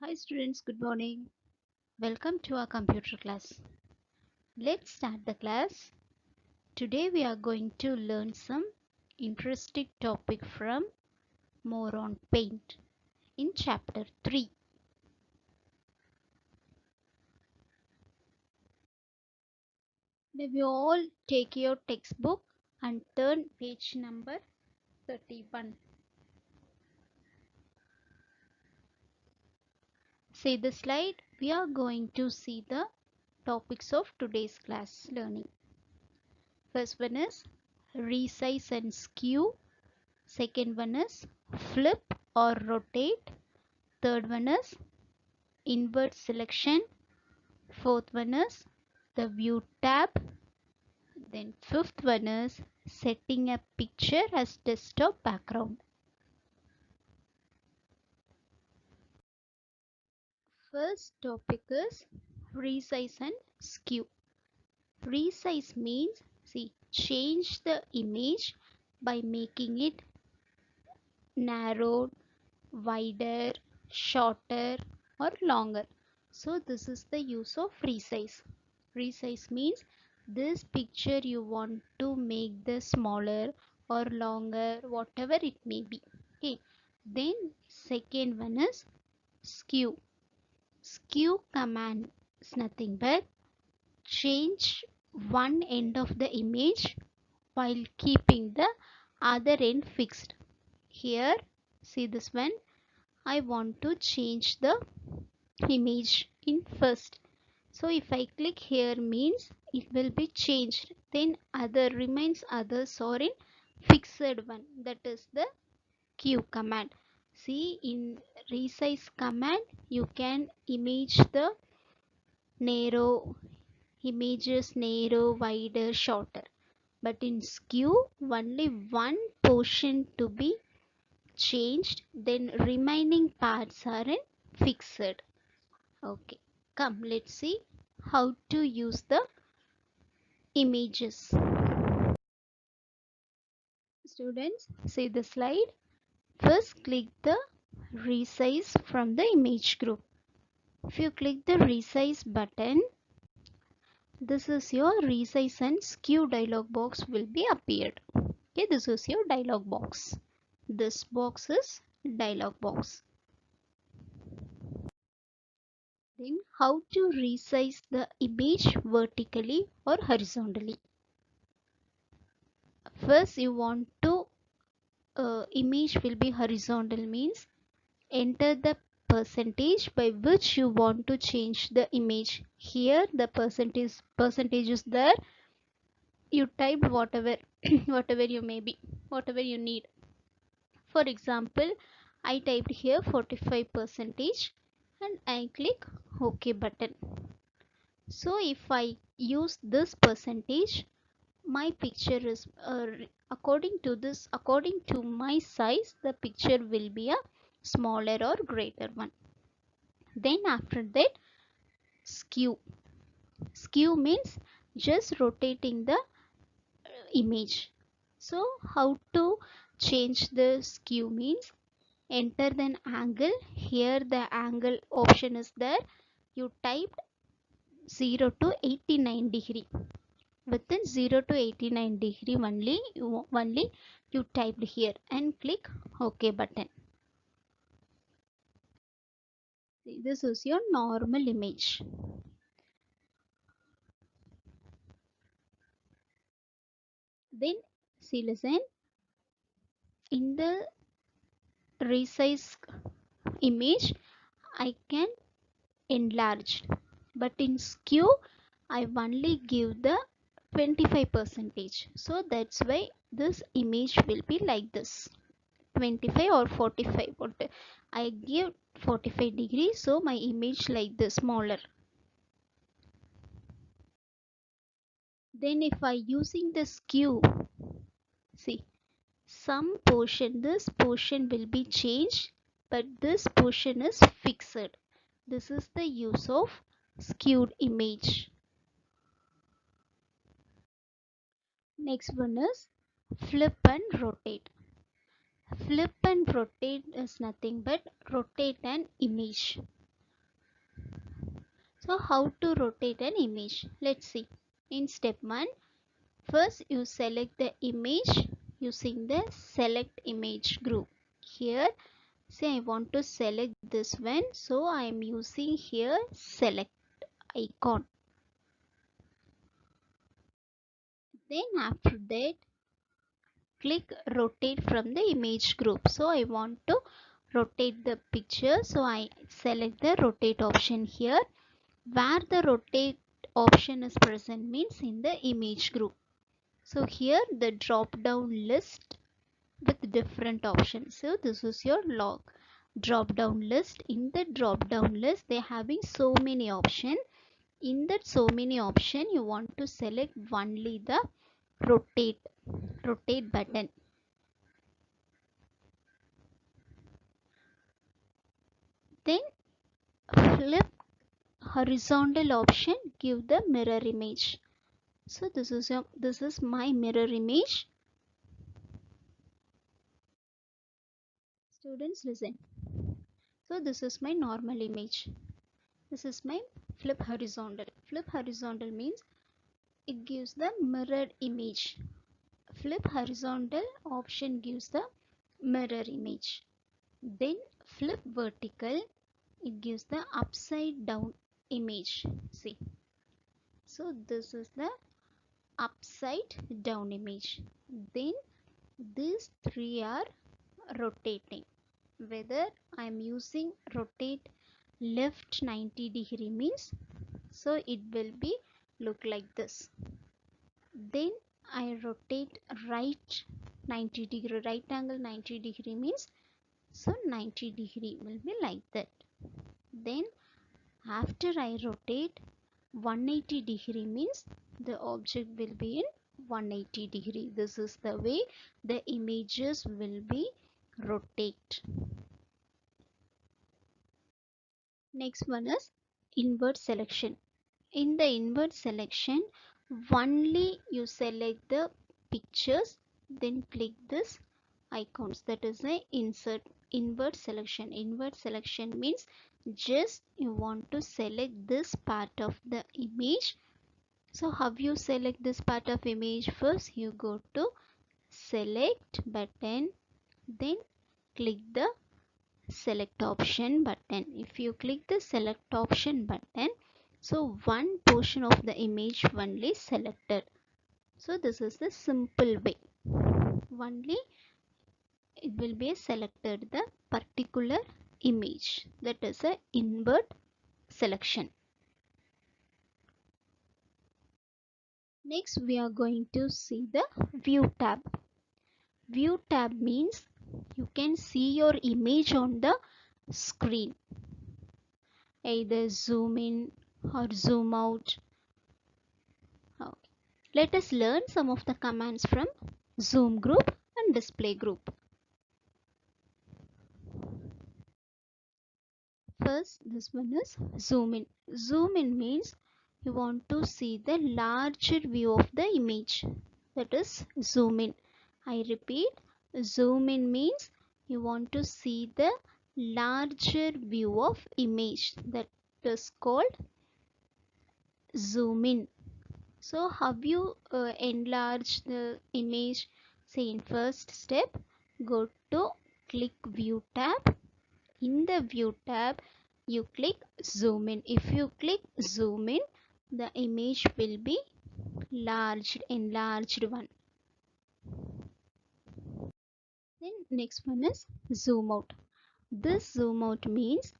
Hi students, good morning. Welcome to our computer class. Let's start the class. Today we are going to learn some interesting topic from More on Paint in chapter 3. Now you all take your textbook and turn page number 31. See the slide. We are going to see the topics of today's class learning. First one is resize and skew. Second one is flip or rotate. Third one is invert selection. Fourth one is the view tab. Then fifth one is setting a picture as desktop background. First topic is resize and skew. Resize means change the image by making it narrowed, wider, shorter or longer. So this is the use of resize. Resize means this picture you want to make the smaller or longer, whatever it may be. Okay. Then second one is skew. Skew command is nothing but change one end of the image while keeping the other end fixed. Here, see this one. I want to change the image in first. So if I click here means it will be changed. Then other remains others or in fixed one. That is the Q command. See in resize command you can image the narrow images narrow, wider, shorter. But in skew only one portion to be changed, then remaining parts are in fixed. Okay, come let's see how to use the images. Students, see the slide. First click the resize from the image group. If you click the resize button, this is your resize and skew dialog box will be appeared. Okay, this is your dialog box. This box is dialog box. Then how to resize the image vertically or horizontally. First you want to image will be horizontal means enter the percentage by which you want to change the image. Here the percentage is there. You typed whatever whatever you may be, whatever you need. For example, I typed here 45 percentage and I click OK button. So if I use this percentage, my picture is according to my size, the picture will be a smaller or greater one. Then after that, skew. Skew means just rotating the image. So how to change the skew means enter the angle. Here the angle option is there. You typed 0 to 89 degree. Within 0 to 89 degree only you typed here and click OK button. See, this is your normal image. Then see, listen, in the resize image I can enlarge, but in skew I only give the 25 percentage. So that's why this image will be like this, 25 or 45. I give 45 degrees, so my image like this smaller. Then if I using the skew, see some portion, this portion will be changed, but this portion is fixed. This is the use of skewed image. Next one is flip and rotate. Flip and rotate is nothing but rotate an image. So how to rotate an image? Let's see. In step 1, first you select the image using the select image group. Here, say I want to select this one, so I am using here select icon. Then after that, click rotate from the image group. So I want to rotate the picture, so I select the rotate option here. Where the rotate option is present means in the image group. So here the drop down list with different options. So this is your log drop down list. In the drop down list they having so many options. In that so many option you want to select only the rotate button. Then flip horizontal option, give the mirror image. So this is my mirror image. Students listen. So this is my normal image. This is my flip horizontal. Flip horizontal means it gives the mirrored image. Flip horizontal option gives the mirror image. Then flip vertical, it gives the upside down image. See. So this is the upside down image. Then these three are rotating. Whether I am using rotate left 90 degree means, so it will be look like this. Then I rotate right 90 degree, right angle 90 degree means, so 90 degree will be like that. Then after I rotate 180 degree means the object will be in 180 degree. This is the way the images will be rotate. Next one is invert selection. In the invert selection, only you select the pictures, then click this icons. That is a invert selection. Invert selection means just you want to select this part of the image. So how you select this part of image? First you go to select button, then click the select option button. If you click the select option button, so one portion of the image only selected. So this is the simple way. Only it will be selected the particular image. That is a invert selection. Next we are going to see the view tab. View tab means you can see your image on the screen. Either zoom in or zoom out. Okay. Let us learn some of the commands from zoom group and display group. First, this one is zoom in. Zoom in means you want to see the larger view of the image. That is zoom in. I repeat, zoom in means you want to see the larger view of image. That is called zoom in. So how you enlarge the image? Say in first step, go to click view tab. In the view tab, you click zoom in. If you click zoom in, the image will be enlarged one. Then next one is zoom out. This zoom out means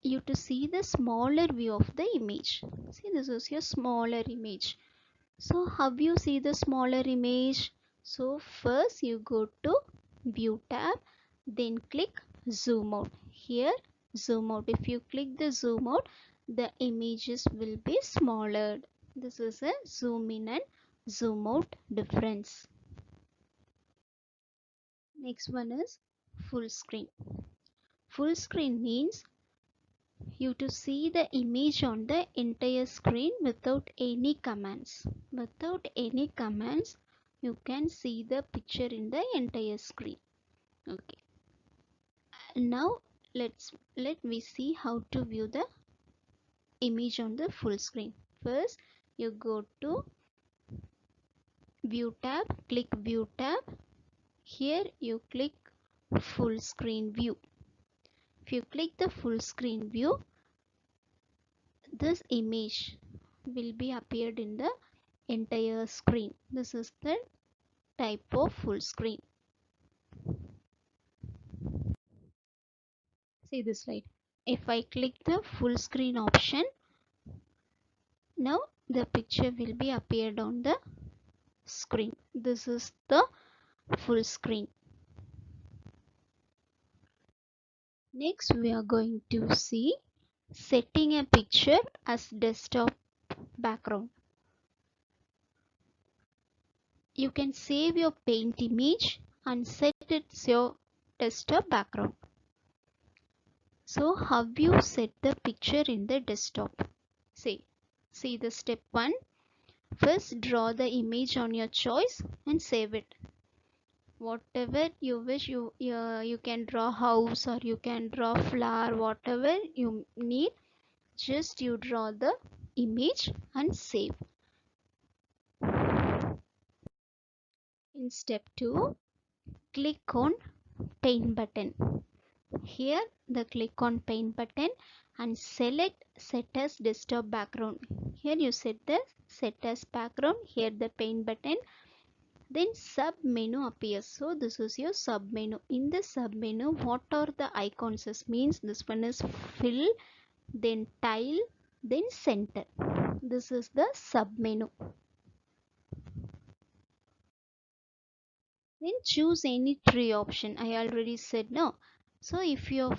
you to see the smaller view of the image. See, this is your smaller image. So how you see the smaller image? So first you go to view tab, then click zoom out. Here zoom out. If you click the zoom out, the images will be smaller. This is a zoom in and zoom out difference. Next one is full screen. Full screen means you to see the image on the entire screen without any commands. Without any commands, you can see the picture in the entire screen. Okay. Now let me see how to view the image on the full screen. First you go to view tab, click view tab. Here you click full screen view. If you click the full screen view, this image will be appeared in the entire screen. This is the type of full screen. See this slide. If I click the full screen option, now the picture will be appeared on the screen. This is the full screen. Next we are going to see setting a picture as desktop background. You can save your paint image and set it as your desktop background. So how you set the picture in the desktop? See the step 1. First draw the image on your choice and save it. Whatever you wish, you can draw house or you can draw flower, whatever you need, just you draw the image and save. In step 2, click on paint button. Here the click on paint button and select set as desktop background. Here you set the set as background, here the paint button. Then sub menu appears. So this is your sub menu. In the sub menu, what are the icons? This means this one is fill, then tile, then center. This is the sub menu. Then choose any tree option. I already said no. So if you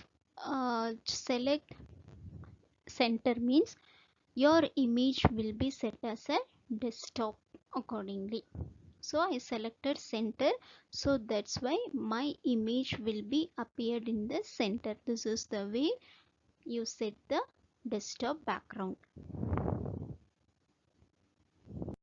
select center, means your image will be set as a desktop accordingly. So I selected center, so that's why my image will be appeared in the center. This is the way you set the desktop background.